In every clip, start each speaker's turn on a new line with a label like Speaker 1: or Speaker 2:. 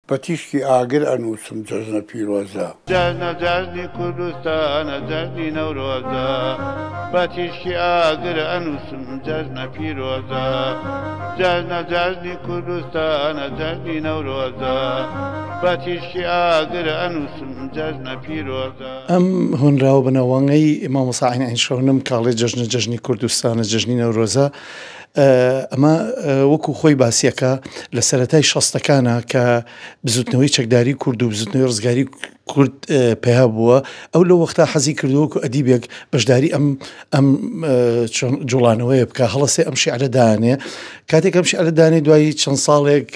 Speaker 1: بەتیشکی ئاگر ئەنووسم جەژنە پیرۆزە
Speaker 2: جەژنە جەژنی کوردستانە جەژنی نەورۆزە بەتیشکی ئاگر ئەنووسم جەژنە پیرۆزە جەژنە جەژنی کوردستانە جەژنی نەورۆزە بەتیشکی ئاگر ئەنووسم جەژنە پیرۆزە.
Speaker 3: ئەم هۆنراوە بنەوەنگەی مامۆستا عین عینشەونم کاڵێ جەژنی کوردستانە جەژنی نەورۆزە ئەمە وەکو خۆی باسیەکە لە سەرەتای شەستەکانە کە بزوتنەوەی چەکداری کورد و بزوتنەوەی ڕزگاری کورد پێیا بووە ئەو لە وەختا حەزی کردووەکو ئەدیبێک بەشداری ئەم جوڵانەوەیە بکە هەڵەسێ ئەم شیعرە دانێ کاتێک ئەم شیعرە دانێ دوایی چەند ساڵێک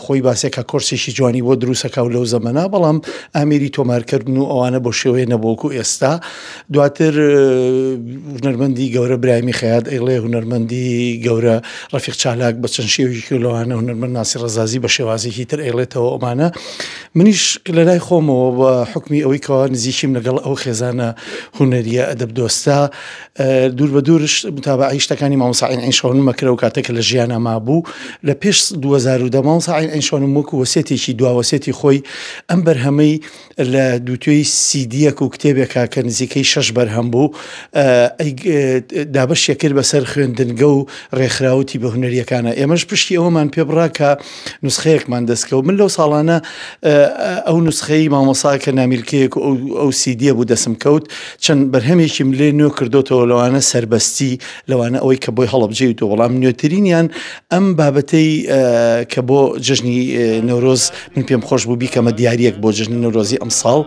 Speaker 3: خۆی باسیەکە کۆرسێکی جوانی بۆ دروستەکە و لەو زەمەنا بەڵام ئامێری تۆمارکردن و ئەوانە بۆ شێوەیە نەبووکو ئێستا دواتر هونەرمەندی گەورە برایمی خەیات ئەیڵێ هونەرمەندی گەورە ڕەفیق چالاک بە چەند شێوەیەکی لەوانە هونەرمەند ناسی ڕەزازی بە شێوازێکی تر ئەیڵێتەوە ئەمانە منیش لەلای خۆمەوە بە حکمی ئەوەی کەوا نزیکیم لەگەڵ ئەو خێزانە هونەریە ئەدەب دۆستا دوور بە دوورش متابعەی شتەکانی مامۆستا عین عینشەونم مەکرە و کاتێکە لە ژیانە مابوو لە پێش 2010 مامۆستا عین عینشەونم وەکو وەسێتێکی دواوەسێتی خۆی ئەم بەرهەمەی لە دووتێی سیدیەک و کتێبێکە کە نزیکەی 6 بەرهەم بوو دابەشیە کرد بەسەر خوێندنگە و ڕێکخراوەتی بە هونەریەکانە ئێمەش پشتی ئەوەمان پێ بڕا کە نوسخەیەکمان دەستکەوت من لەو ساڵانە ئەو نوسخەی مامۆستا کە نامیلکەیەک و ئەو سیدیە بوو دەسم کەوت چەند بەرهەمێکیم لێ نوێ کردوتەوە لەوانە سەربەستی لەوانە ئەوەی کە بۆی هەڵەبجێیت و وەڵام نوێترینیان ئەم بابەتەی کە بۆ جژنی نەورۆز من پێم خۆش بوو بیکەمە دیاریەک بۆ جژنی نەورۆزی ئەم ساڵ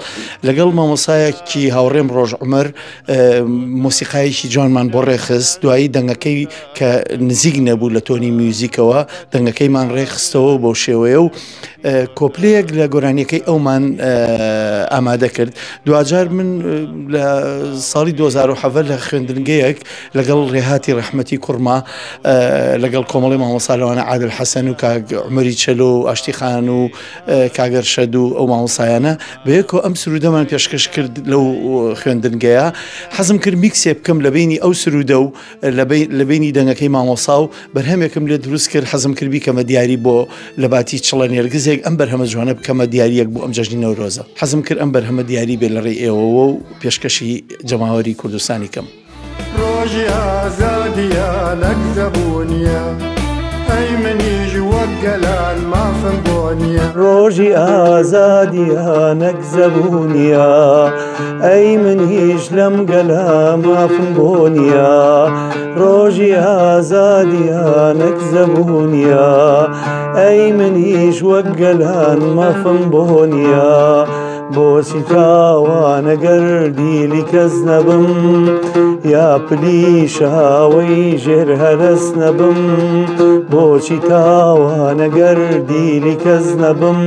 Speaker 3: لەگەڵ مامۆسایەکی هاوڕێم ڕۆژ عومەر مۆسیقایەکی جوانمان بۆ ڕێخست دوایی دەنگەکەی کە نزیک نەبوو لە تۆنی میوزیکەوە دەنگەکەیمان ڕێخستەوە بۆ شێوەیە و کۆپلەیەک لە گۆرانیەکەی ئەومان ئامادە کرد دوجار من لە ساڵی 2007 لە خوێندنگەیەک لەگەڵ ڕێهاتی ڕەحمەتی کوڕما لەگەڵ کۆمەڵی مامۆستا لەوانە عادل حەسەن و کاک عومەری چەلۆ و ئاشتی خان و کاگەر شەد و ئەو مامۆستایانە بەیەکەوە ئەم سرودەمان پێشکەش کرد لەو خوێندنگەیە حەزم کرد میکسێ بکەم لە بینی ئەو سرودە و لە بینی دەنگەکەی مامۆستا و بەرهەمێکم لێ دروست کرد حەزم کردبی کەمە دیاری بۆ لە باتی چڵە نێرگزێک ئەم بەرهەمە جوانە بکەمە دیاریەک بۆ ئەم جەژنی نەورۆزە حەزم کرد ئەم بەرهەمە دیاری بێ لە ڕێی ئێوەوە و پێشکەشی جەماوەری کوردستانی کەم
Speaker 4: ڕۆژی ئازادیانەک زەبوونیە ئەی منیژ وەک گەلان مافم بۆ نییە
Speaker 5: ڕۆژی ئازادیانەک زەبوونیە ئەی منیش لەم گەلا مافم بۆ نییە ڕۆژی ئازادیانەک زەبوونیە ئەی منیش وەک گەلان مافم بۆ نییە بۆچی تاوانەگەر دیلی کەس نەبم یا پلی شاوەی ژێر هەرس نەبم بۆچی تاوانەگەر دیلی کەس نەبم